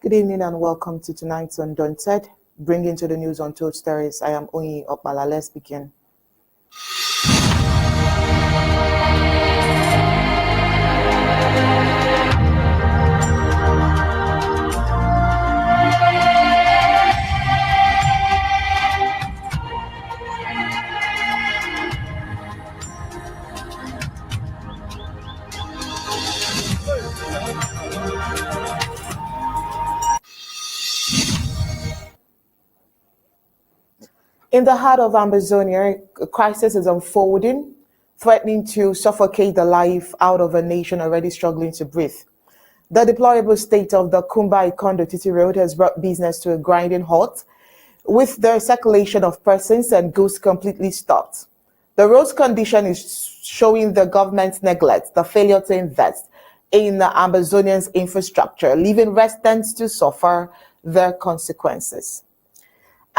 Good evening and welcome to tonight's Undaunted, bringing to the news untold stories. I am Oyi Okpala. Let's begin. In the heart of Amazonia, a crisis is unfolding, threatening to suffocate the life out of a nation already struggling to breathe. The deplorable state of the Kumba-Ekondo Titi road has brought business to a grinding halt, with the circulation of persons and goods completely stopped. The road's condition is showing the government's neglect, the failure to invest in the Amazonian's infrastructure, leaving residents to suffer the consequences.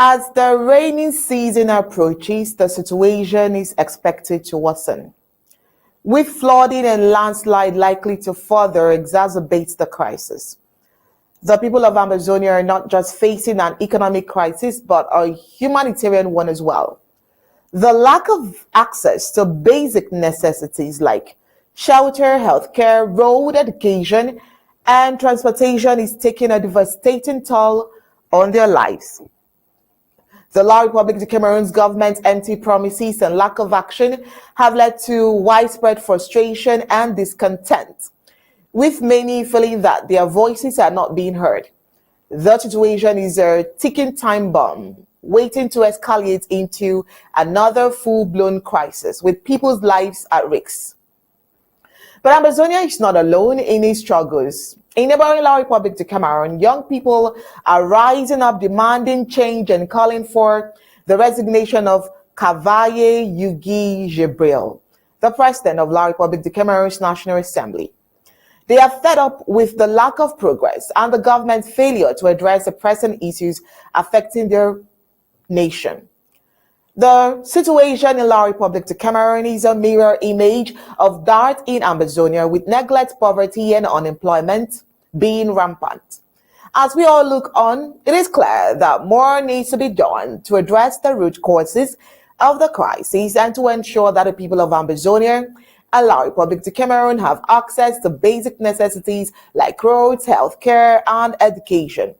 As the rainy season approaches, the situation is expected to worsen, with flooding and landslide likely to further exacerbate the crisis. The people of Amazonia are not just facing an economic crisis, but a humanitarian one as well. The lack of access to basic necessities like shelter, healthcare, road, education, and transportation is taking a devastating toll on their lives. The La Republic of Cameroon's government's empty promises and lack of action have led to widespread frustration and discontent, with many feeling that their voices are not being heard. The situation is a ticking time bomb, waiting to escalate into another full-blown crisis, with people's lives at risk. But Amazonia is not alone in its struggles. In neighboring La Republic of Cameroon, young people are rising up demanding change and calling for the resignation of Kavaye Yugi Jibril, the president of La Republic of Cameroon's National Assembly. They are fed up with the lack of progress and the government's failure to address the pressing issues affecting their nation. The situation in La Republic of Cameroon is a mirror image of that in Amazonia, with neglect, poverty, and unemployment being rampant. As we all look on, it is clear that more needs to be done to address the root causes of the crisis and to ensure that the people of Amazonia and La Republic of Cameroon have access to basic necessities like roads, healthcare, and education.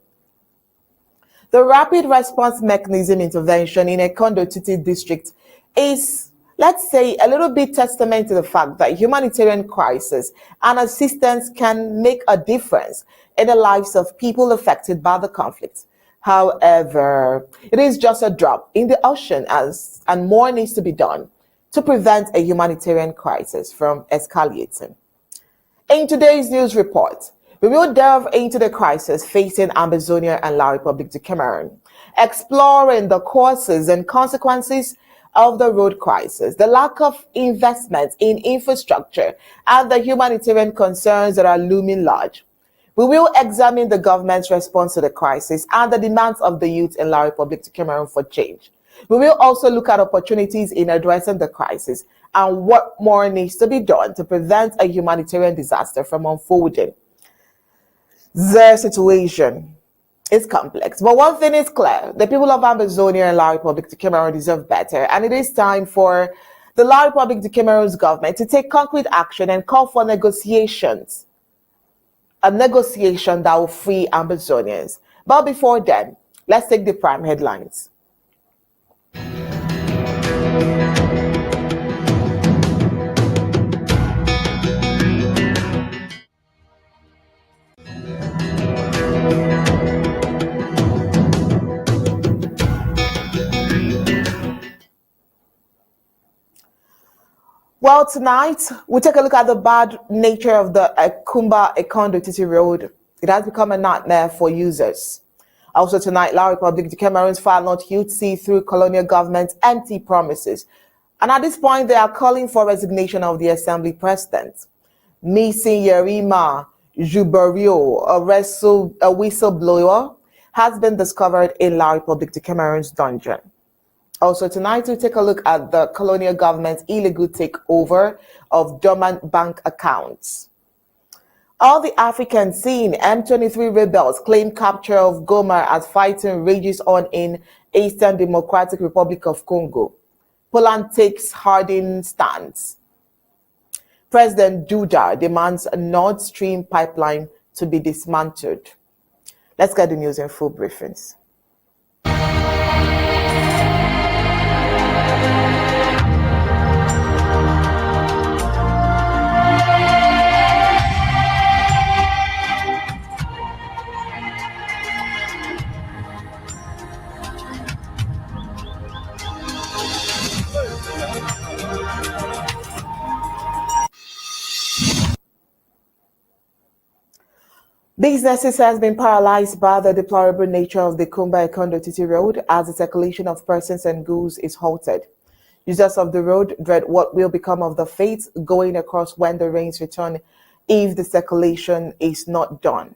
The rapid response mechanism intervention in Ekondo Titi district is, let's say, a little bit testament to the fact that humanitarian crisis and assistance can make a difference in the lives of people affected by the conflict. However, it is just a drop in the ocean and more needs to be done to prevent a humanitarian crisis from escalating. In today's news report, we will delve into the crisis facing Amazonia and La Republic of Cameroon, exploring the causes and consequences of the road crisis, the lack of investment in infrastructure, and the humanitarian concerns that are looming large. We will examine the government's response to the crisis and the demands of the youth in La Republic of Cameroon for change. We will also look at opportunities in addressing the crisis and what more needs to be done to prevent a humanitarian disaster from unfolding. The situation is complex, but one thing is clear: the people of Amazonia and La Republic of Cameroon deserve better, and it is time for the La Republic of Cameroon's government to take concrete action and call for negotiations, a negotiation that will free Amazonians. But before then, let's take the prime headlines. Well, tonight, we take a look at the bad nature of the Kumba-Ekondo Titi road. It has become a nightmare for users. Also tonight, La Republic of Cameroon's far north youth see through Colonial government's empty promises. And at this point, they are calling for resignation of the Assembly President. Missing Yerima Jubario, a whistleblower, has been discovered in La Republic of Cameroon's dungeon. Also tonight, we take a look at the Colonial government's illegal takeover of Dormant bank accounts. All the African scene, M23 rebels claim capture of Goma as fighting rages on in Eastern Democratic Republic of Congo. Poland takes hardened stance. President Duda demands a Nord Stream pipeline to be dismantled. Let's get the news in full briefings. Businesses has been paralyzed by the deplorable nature of the Kumba-Ekondo Titi road as the circulation of persons and goods is halted. Users of the road dread what will become of the fate going across when the rains return if the circulation is not done.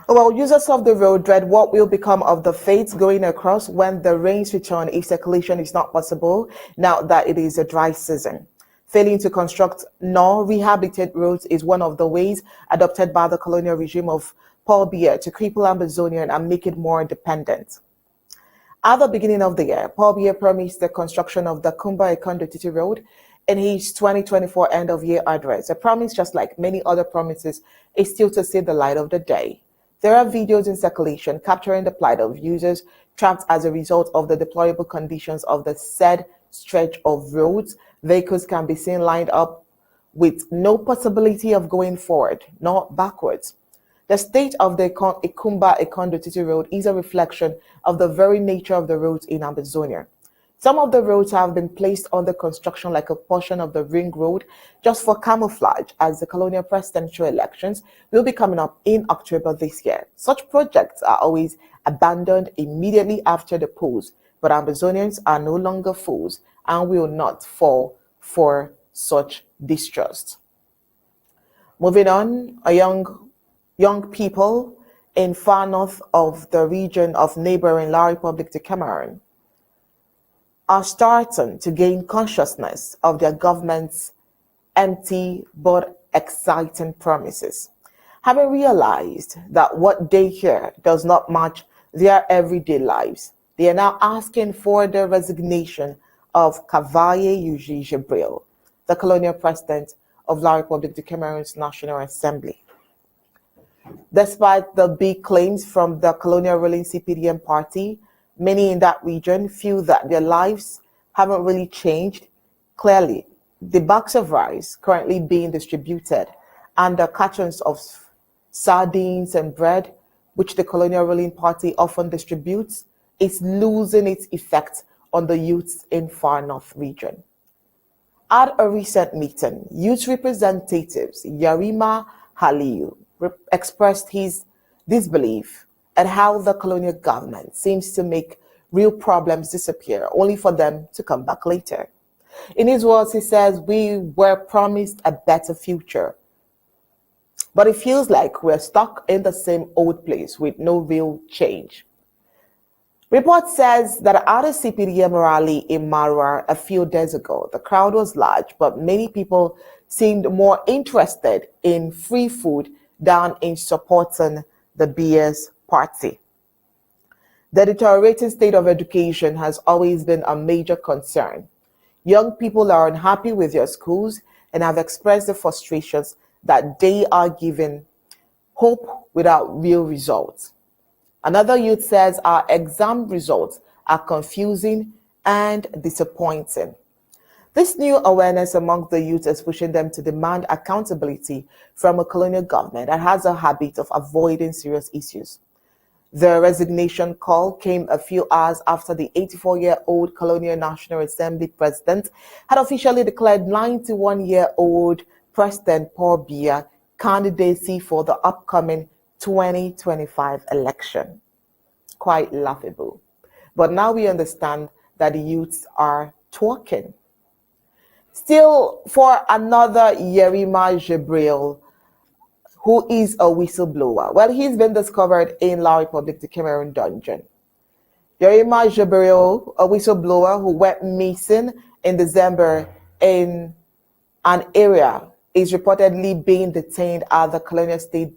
Well, users of the road dread what will become of the fate going across when the rains return if circulation is not possible now that it is a dry season. Failing to construct nor rehabilitate roads is one of the ways adopted by the colonial regime of Paul Biya to cripple Amazonian and make it more dependent. At the beginning of the year, Paul Biya promised the construction of the Kumba-Ekondo Titi road in his 2024 end-of-year address. A promise, just like many other promises, is still to see the light of the day. There are videos in circulation capturing the plight of users trapped as a result of the deplorable conditions of the said stretch of roads. Vehicles can be seen lined up with no possibility of going forward, nor backwards. The state of the Kumba-Ekondo Titi road is a reflection of the very nature of the roads in Amazonia. Some of the roads have been placed under construction like a portion of the ring road just for camouflage, as the colonial presidential elections will be coming up in October this year. Such projects are always abandoned immediately after the polls, but Amazonians are no longer fools and will not fall for such distrust. Moving on, young people in far north of the region of neighboring La Republic de Cameroon are starting to gain consciousness of their government's empty but exciting promises. Having realized that what they hear does not match their everyday lives, they are now asking for the resignation of Cavaye Yuji Jibril, the colonial president of La Republique de Cameroon's National Assembly. Despite the big claims from the colonial ruling CPDM party, many in that region feel that their lives haven't really changed. Clearly, the bags of rice currently being distributed and the cartons of sardines and bread, which the colonial ruling party often distributes, is losing its effect on the youths in Far North region. At a recent meeting, youth representatives Yarima Haliu expressed his disbelief at how the colonial government seems to make real problems disappear only for them to come back later. In his words, he says, "We were promised a better future, but it feels like we're stuck in the same old place with no real change." Report says that at a CPDM rally in Marwa a few days ago, the crowd was large, but many people seemed more interested in free food than in supporting the BS party. The deteriorating state of education has always been a major concern. Young people are unhappy with their schools and have expressed the frustrations that they are given hope without real results. Another youth says our exam results are confusing and disappointing. This new awareness among the youth is pushing them to demand accountability from a colonial government that has a habit of avoiding serious issues. The resignation call came a few hours after the 84-year-old Colonial National Assembly president had officially declared 91-year-old President Paul Biya candidacy for the upcoming 2025 election. Quite laughable. But now we understand that the youths are talking. Still, for another Yerima Jibril, who is a whistleblower. Well, he's been discovered in La Republique du Cameroon dungeon. Yerima Jabril, a whistleblower who went missing in December in an area, is reportedly being detained at the Colonial State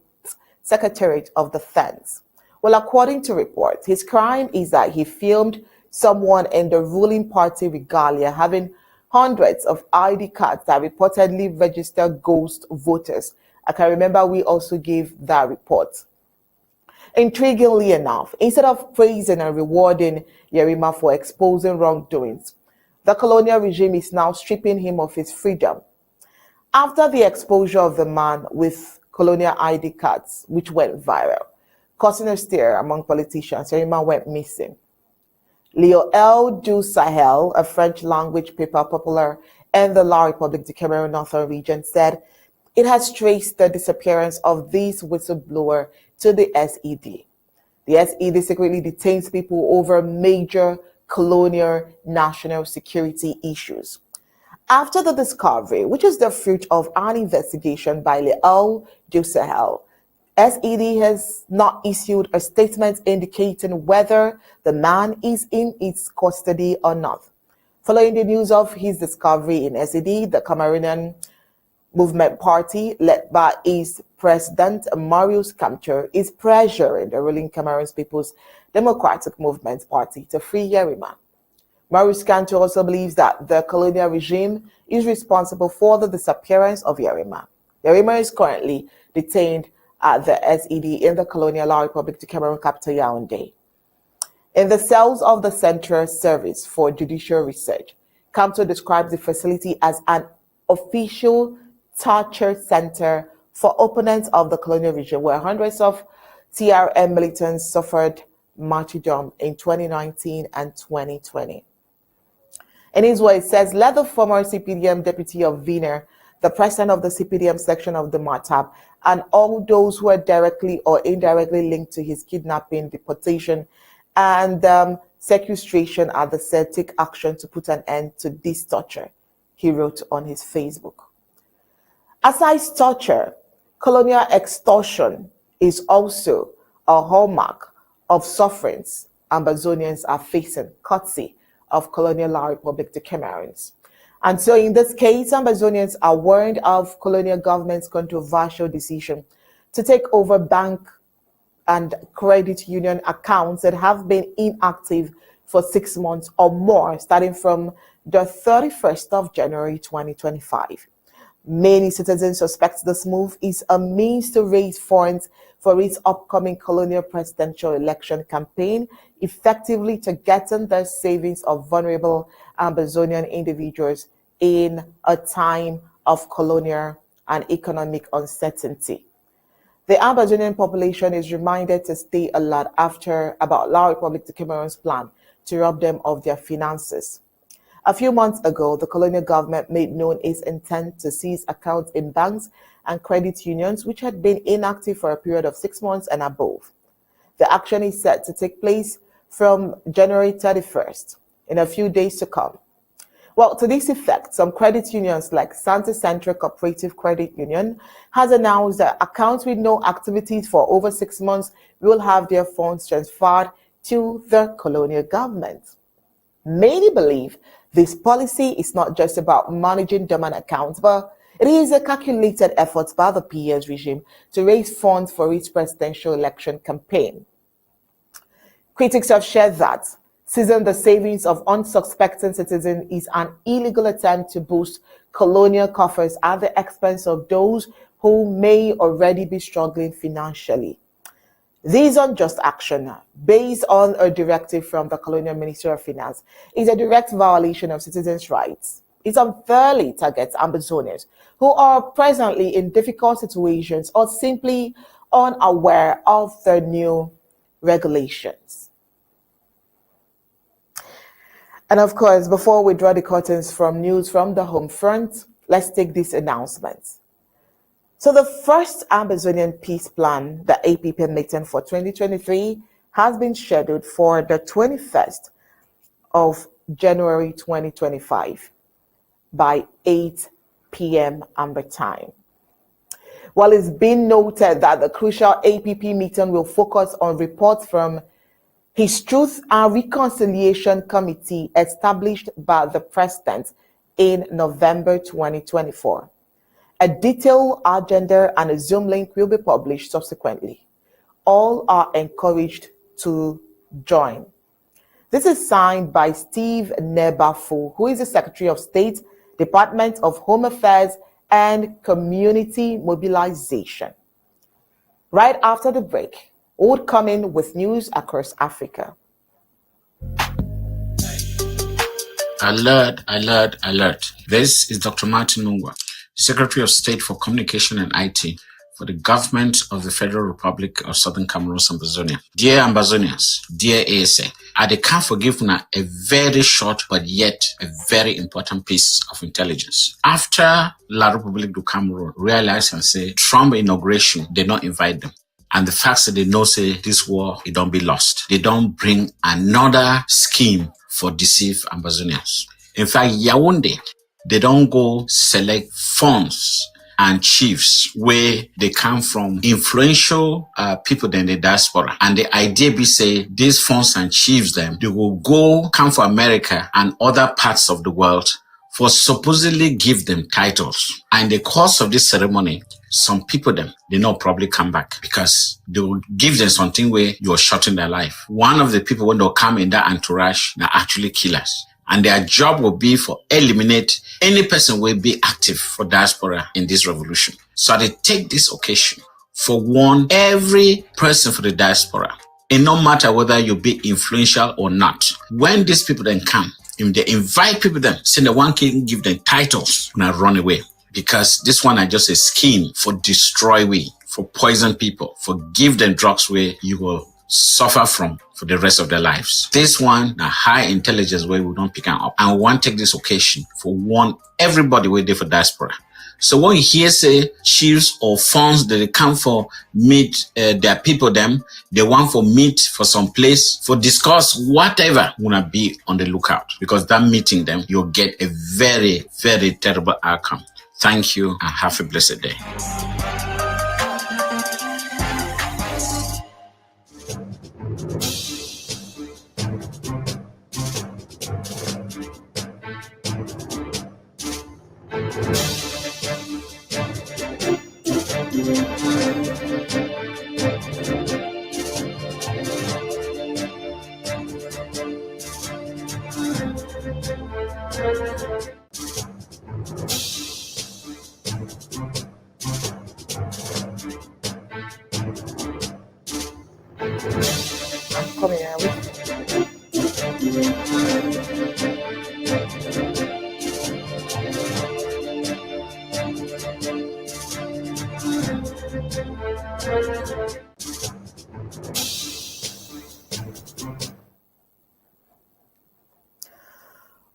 Secretariat of Defense. Well, according to reports, his crime is that he filmed someone in the ruling party regalia having hundreds of ID cards that reportedly register ghost voters. I can remember we also gave that report. Intriguingly enough, instead of praising and rewarding Yerima for exposing wrongdoings, the colonial regime is now stripping him of his freedom. After the exposure of the man with colonial ID cards, which went viral, causing a stir among politicians, Yerima went missing. L'Oeil du Sahel, a French language paper popular in the La Republique du Cameroon northern region, said it has traced the disappearance of this whistleblower to the SED. The SED secretly detains people over major colonial national security issues. After the discovery, which is the fruit of an investigation by L'Oeil du Sahel, SED has not issued a statement indicating whether the man is in its custody or not. Following the news of his discovery in SED, the Cameroonian Movement Party, led by its president Marius Kamto, is pressuring the ruling Cameroon's People's Democratic Movement Party to free Yerima. Marius Kamto also believes that the colonial regime is responsible for the disappearance of Yerima. Yerima is currently detained at the SED in the Colonial La Republique du Cameroon capital Yaoundé. In the cells of the Central Service for Judicial Research, Kamto describes the facility as an official torture center for opponents of the colonial regime, where hundreds of TRM militants suffered martyrdom in 2019 and 2020. In his words, it says, let the former CPDM deputy of Wiener, the president of the CPDM section of the Martab, and all those who are directly or indirectly linked to his kidnapping, deportation, and sequestration at the said take action to put an end to this torture, he wrote on his Facebook. Aside torture, colonial extortion is also a hallmark of sufferings Ambazonians are facing, courtesy of Colonial La Republique du Cameroon. And so in this case, Ambazonians are warned of colonial government's controversial decision to take over bank and credit union accounts that have been inactive for 6 months or more, starting from the 31st of January 2025. Many citizens suspect this move is a means to raise funds for its upcoming colonial presidential election campaign, effectively targeting the savings of vulnerable Ambazonian individuals in a time of colonial and economic uncertainty. The Ambazonian population is reminded to stay alert about La Republique du Cameroon's plan to rob them of their finances. A few months ago, the colonial government made known its intent to seize accounts in banks and credit unions which had been inactive for a period of 6 months and above. The action is set to take place from January 31st, in a few days to come. Well, to this effect, some credit unions like Santa Central Cooperative Credit Union has announced that accounts with no activities for over 6 months will have their funds transferred to the colonial government. Many believe this policy is not just about managing dormant accounts, but it is a calculated effort by the PS regime to raise funds for its presidential election campaign. Critics have shared that seizing the savings of unsuspecting citizens is an illegal attempt to boost colonial coffers at the expense of those who may already be struggling financially. This unjust action, based on a directive from the Colonial Ministry of Finance, is a direct violation of citizens' rights. It unfairly targets Ambazonians who are presently in difficult situations or simply unaware of the new regulations. And of course, before we draw the curtains from news from the home front, let's take these announcements. So the first Ambazonian peace plan, the APP meeting for 2023, has been scheduled for the 21st of January 2025 by 8 p.m. Amber time. While it's been noted that the crucial APP meeting will focus on reports from his Truth and Reconciliation Committee established by the President in November 2024. A detailed agenda and a Zoom link will be published subsequently. All are encouraged to join. This is signed by Steve Nebafu, who is the Secretary of State, Department of Home Affairs and Community Mobilization. Right after the break, we'll come in with news across Africa. Alert, alert, alert. This is Dr. Martin Nungwa, Secretary of State for Communication and IT for the government of the Federal Republic of Southern Cameroon, Ambazonia. Dear Ambazonians, dear ASA, I can forgive now a very short but yet a very important piece of intelligence. After La République du Cameroon realized and say Trump inauguration, they not invite them. And the fact that they know say this war, it don't be lost. They don't bring another scheme for deceive Ambazonians. In fact, Yaoundé, they don't go select funds and chiefs where they come from influential people in the diaspora. And the idea be say these funds and chiefs them, they will go come for America and other parts of the world for supposedly give them titles. And in the course of this ceremony, some people them, they not probably come back because they will give them something where you're shorting their life. One of the people when they'll come in that entourage, they're actually killers. And their job will be for eliminate any person will be active for diaspora in this revolution. So they take this occasion for warn every person for the diaspora. And no matter whether you be influential or not, when these people then come, if they invite people then, say the one can give them titles and run away. Because this one are just a scheme for destroy we, for poison people, for give them drugs where you will suffer from for the rest of their lives. This one, a high intelligence way we don't pick them up. And we want to take this occasion for warn everybody where they for diaspora. So when you hear say chiefs or funds that they come for meet their people them, they want for meet for some place for discuss whatever wanna be on the lookout. Because that meeting them, you'll get a very, very terrible outcome. Thank you and have a blessed day. Coming out with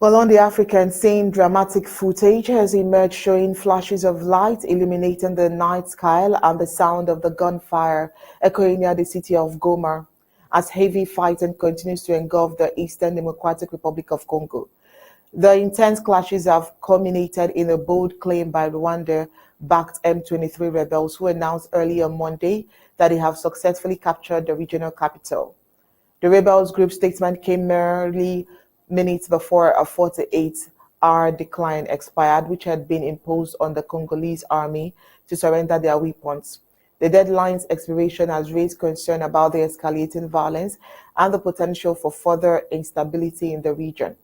Well, on the African scene, dramatic footage has emerged showing flashes of light illuminating the night sky and the sound of the gunfire echoing near the city of Goma as heavy fighting continues to engulf the Eastern Democratic Republic of Congo. The intense clashes have culminated in a bold claim by Rwanda-backed M23 rebels who announced early on Monday that they have successfully captured the regional capital. The rebels group statement came merely minutes before a 48-hour decline expired, which had been imposed on the Congolese army to surrender their weapons. The deadline's expiration has raised concern about the escalating violence and the potential for further instability in the region.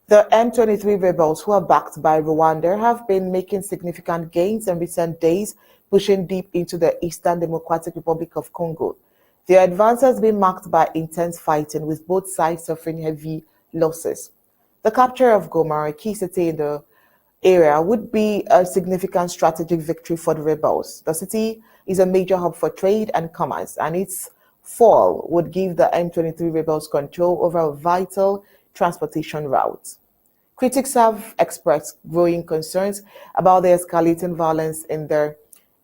The M23 rebels, who are backed by Rwanda, have been making significant gains in recent days, pushing deep into the Eastern Democratic Republic of Congo. Their advance has been marked by intense fighting, with both sides suffering heavy losses. The capture of Goma, a key city in the area, would be a significant strategic victory for the rebels. The city is a major hub for trade and commerce, and its fall would give the M23 rebels control over a vital transportation route. Critics have expressed growing concerns about the escalating violence in the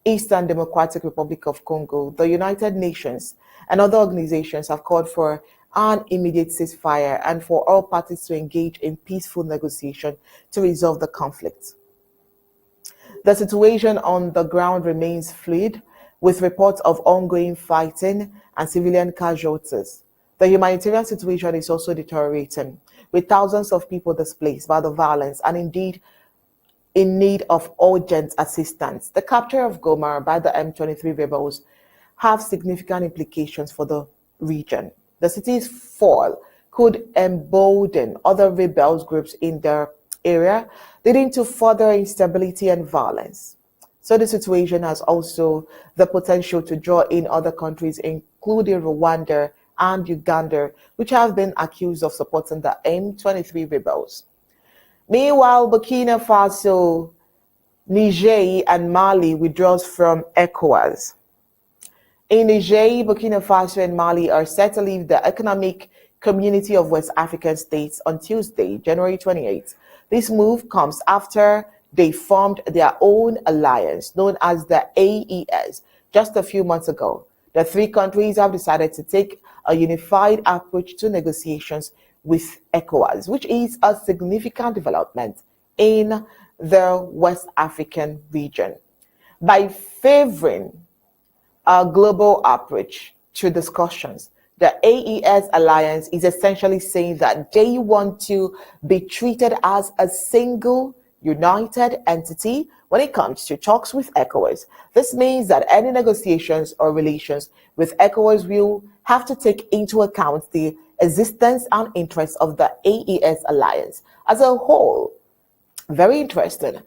Eastern Democratic Republic of Congo. The United Nations and other organizations have called for an immediate ceasefire and for all parties to engage in peaceful negotiation to resolve the conflict. The situation on the ground remains fluid, with reports of ongoing fighting and civilian casualties. The humanitarian situation is also deteriorating, with thousands of people displaced by the violence and indeed in need of urgent assistance. The capture of Goma by the M23 rebels have significant implications for the region. The city's fall could embolden other rebels groups in their area, leading to further instability and violence. So the situation has also the potential to draw in other countries, including Rwanda and Uganda, which have been accused of supporting the M23 rebels. Meanwhile, Burkina Faso, Niger, and Mali withdraws from ECOWAS. In Niger, Burkina Faso, and Mali are set to leave the Economic Community of West African States on Tuesday, January 28th. This move comes after they formed their own alliance known as the AES just a few months ago. The three countries have decided to take a unified approach to negotiations with ECOWAS, which is a significant development in the West African region. By favoring a global approach to discussions, the AES alliance is essentially saying that they want to be treated as a single, united entity when it comes to talks with ECOWAS. This means that any negotiations or relations with ECOWAS will have to take into account the existence and interests of the AES alliance as a whole. Very interesting.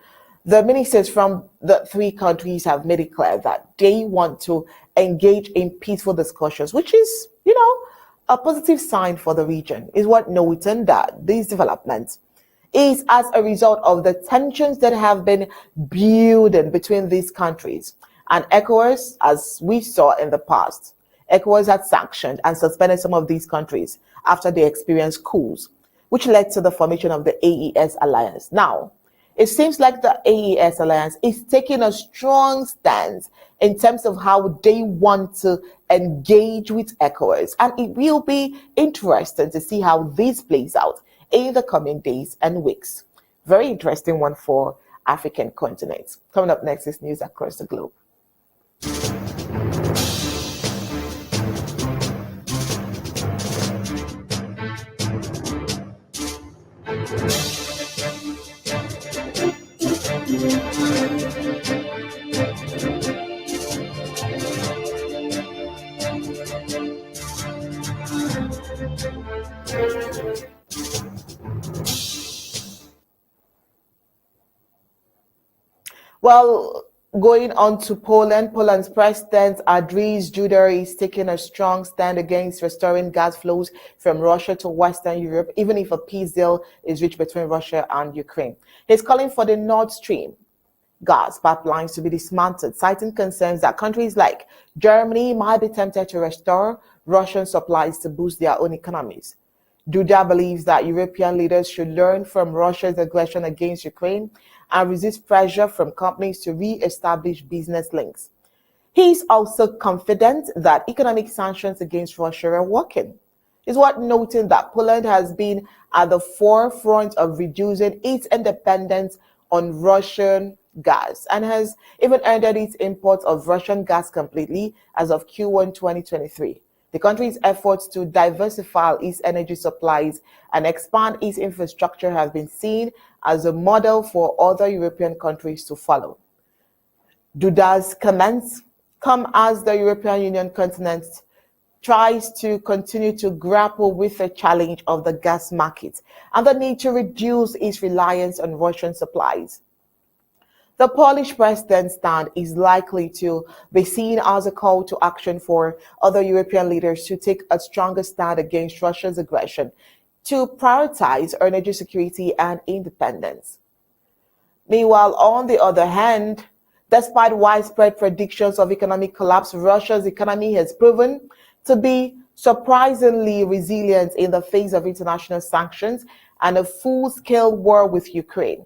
The ministers from the three countries have made it clear that they want to engage in peaceful discussions, which is, a positive sign for the region. Is what noting that these developments is as a result of the tensions that have been building between these countries. And ECOWAS, as we saw in the past, ECOWAS had sanctioned and suspended some of these countries after they experienced coups, which led to the formation of the AES alliance. Now, it seems like the AES alliance is taking a strong stance in terms of how they want to engage with ECOWAS. And it will be interesting to see how this plays out in the coming days and weeks. Very interesting one for African continent. Coming up next is news across the globe. Well, going on to Poland, Poland's President Andrzej Duda is taking a strong stand against restoring gas flows from Russia to Western Europe, even if a peace deal is reached between Russia and Ukraine. He's calling for the Nord Stream gas pipelines to be dismantled, citing concerns that countries like Germany might be tempted to restore Russian supplies to boost their own economies. Duda believes that European leaders should learn from Russia's aggression against Ukraine and resist pressure from companies to re-establish business links. He is also confident that economic sanctions against Russia are working. It's worth noting that Poland has been at the forefront of reducing its dependence on Russian gas and has even ended its import of Russian gas completely as of Q1 2023. The country's efforts to diversify its energy supplies and expand its infrastructure have been seen as a model for other European countries to follow. Duda's comments come as the European Union continent tries to continue to grapple with the challenge of the gas market and the need to reduce its reliance on Russian supplies. The Polish president's stand is likely to be seen as a call to action for other European leaders to take a stronger stand against Russia's aggression, to prioritize energy security and independence. Meanwhile, on the other hand, despite widespread predictions of economic collapse, Russia's economy has proven to be surprisingly resilient in the face of international sanctions and a full-scale war with Ukraine.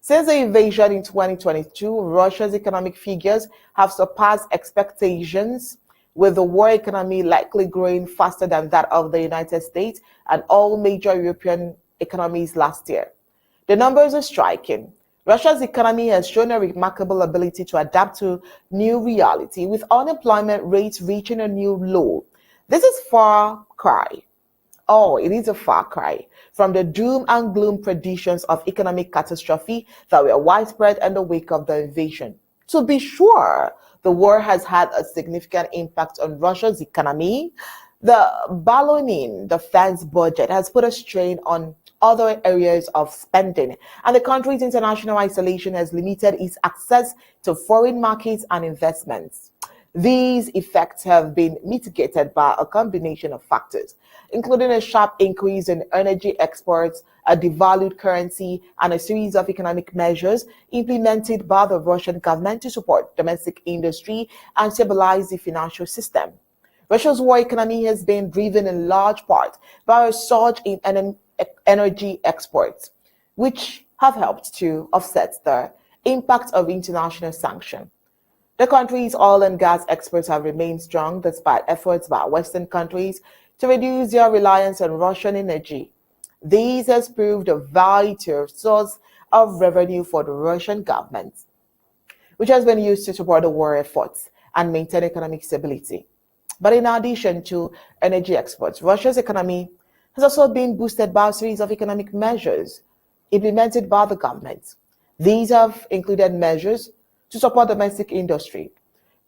Since the invasion in 2022, Russia's economic figures have surpassed expectations, with the war economy likely growing faster than that of the United States and all major European economies last year. The numbers are striking. Russia's economy has shown a remarkable ability to adapt to new reality, with unemployment rates reaching a new low. This is far cry. Oh, it is a far cry from the doom and gloom predictions of economic catastrophe that were widespread in the wake of the invasion. To be sure, the war has had a significant impact on Russia's economy. The ballooning defense budget has put a strain on other areas of spending, and the country's international isolation has limited its access to foreign markets and investments. These effects have been mitigated by a combination of factors, including a sharp increase in energy exports, a devalued currency, and a series of economic measures implemented by the Russian government to support domestic industry and stabilize the financial system. Russia's war economy has been driven in large part by a surge in energy exports, which have helped to offset the impact of international sanctions. The country's oil and gas exports have remained strong despite efforts by Western countries to reduce their reliance on Russian energy. This has proved a vital source of revenue for the Russian government, which has been used to support the war efforts and maintain economic stability. But in addition to energy exports, Russia's economy has also been boosted by a series of economic measures implemented by the government. These have included measures to support domestic industry,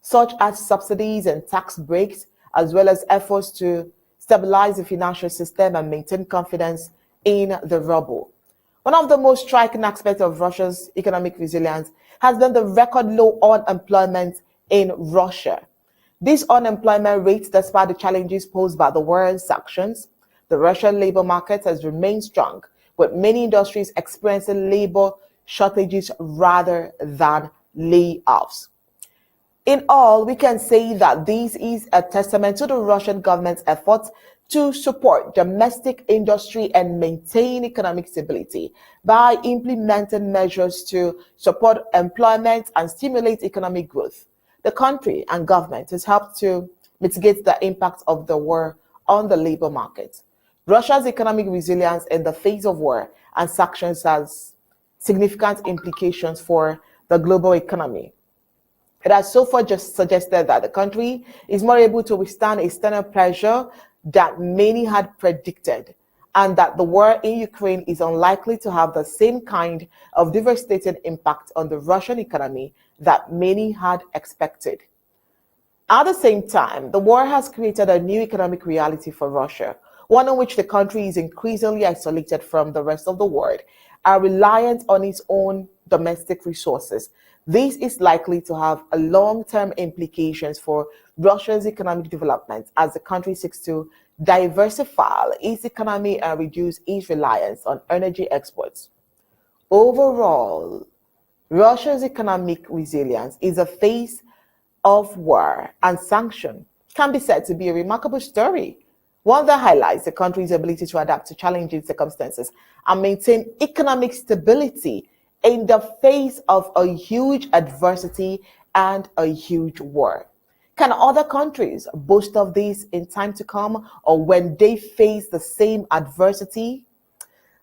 such as subsidies and tax breaks, as well as efforts to stabilize the financial system and maintain confidence in the ruble. One of the most striking aspects of Russia's economic resilience has been the record low unemployment in Russia. This unemployment rate, despite the challenges posed by the war and sanctions, the Russian labor market has remained strong, with many industries experiencing labor shortages rather than layoffs. In all, we can say that this is a testament to the Russian government's efforts to support domestic industry and maintain economic stability by implementing measures to support employment and stimulate economic growth. The country and government has helped to mitigate the impact of the war on the labor market. Russia's economic resilience in the face of war and sanctions has significant implications for the global economy. It has so far just suggested that the country is more able to withstand external pressure than many had predicted, and that the war in Ukraine is unlikely to have the same kind of devastating impact on the Russian economy that many had expected. At the same time, the war has created a new economic reality for Russia, one in which the country is increasingly isolated from the rest of the world and reliant on its own domestic resources. This is likely to have a long-term implications for Russia's economic development as the country seeks to diversify its economy and reduce its reliance on energy exports. Overall, Russia's economic resilience in the face of war and sanction can be said to be a remarkable story, one that highlights the country's ability to adapt to challenging circumstances and maintain economic stability in the face of a huge adversity and a huge war. Can other countries boast of this in time to come or when they face the same adversity?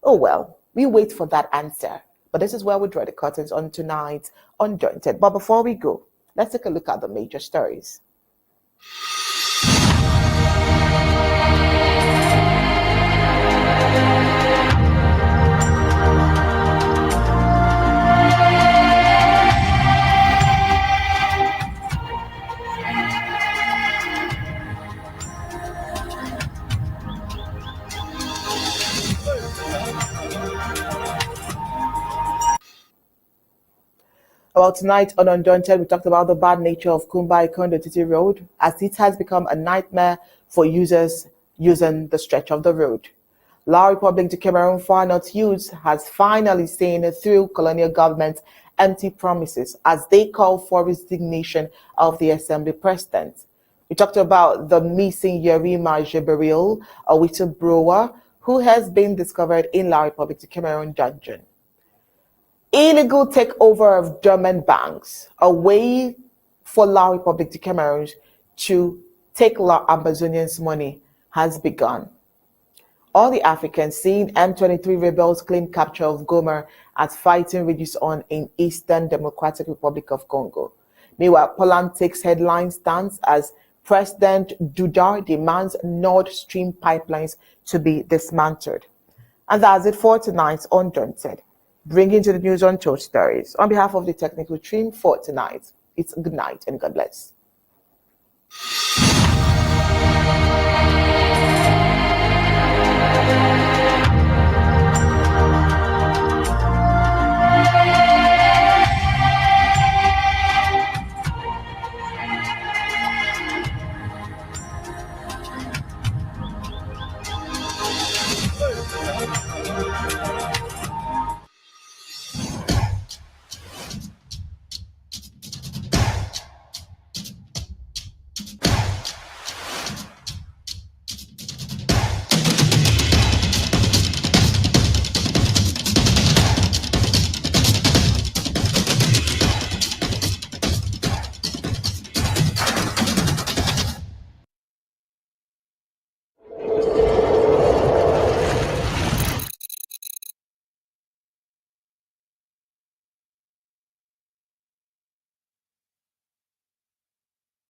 Oh well, we wait for that answer. But this is where we draw the curtains on tonight's Undaunted. But before we go, let's take a look at the major stories. Well, tonight on Undaunted, we talked about the bad nature of Kumba-Ekondo Titi Road, as it has become a nightmare for users using the stretch of the road. La Republic to Cameroon Far North Youth has finally seen through Colonial government's empty promises as they call for resignation of the Assembly President. We talked about the missing Yerima Jeberil, a whistleblower who has been discovered in La Republic to Cameroon dungeon. Illegal takeover of Dormant banks, a way for La Republic to Cameroon to take La Amazonian's money, has begun. On the African scene, M23 rebels claim capture of Goma as fighting rages on in Eastern Democratic Republic of Congo. Meanwhile, Poland takes headline stance as President Duda demands Nord Stream pipelines to be dismantled. And that's it for tonight's Undaunted. Bringing to the news untold stories. On behalf of the technical team for tonight, it's good night and God bless.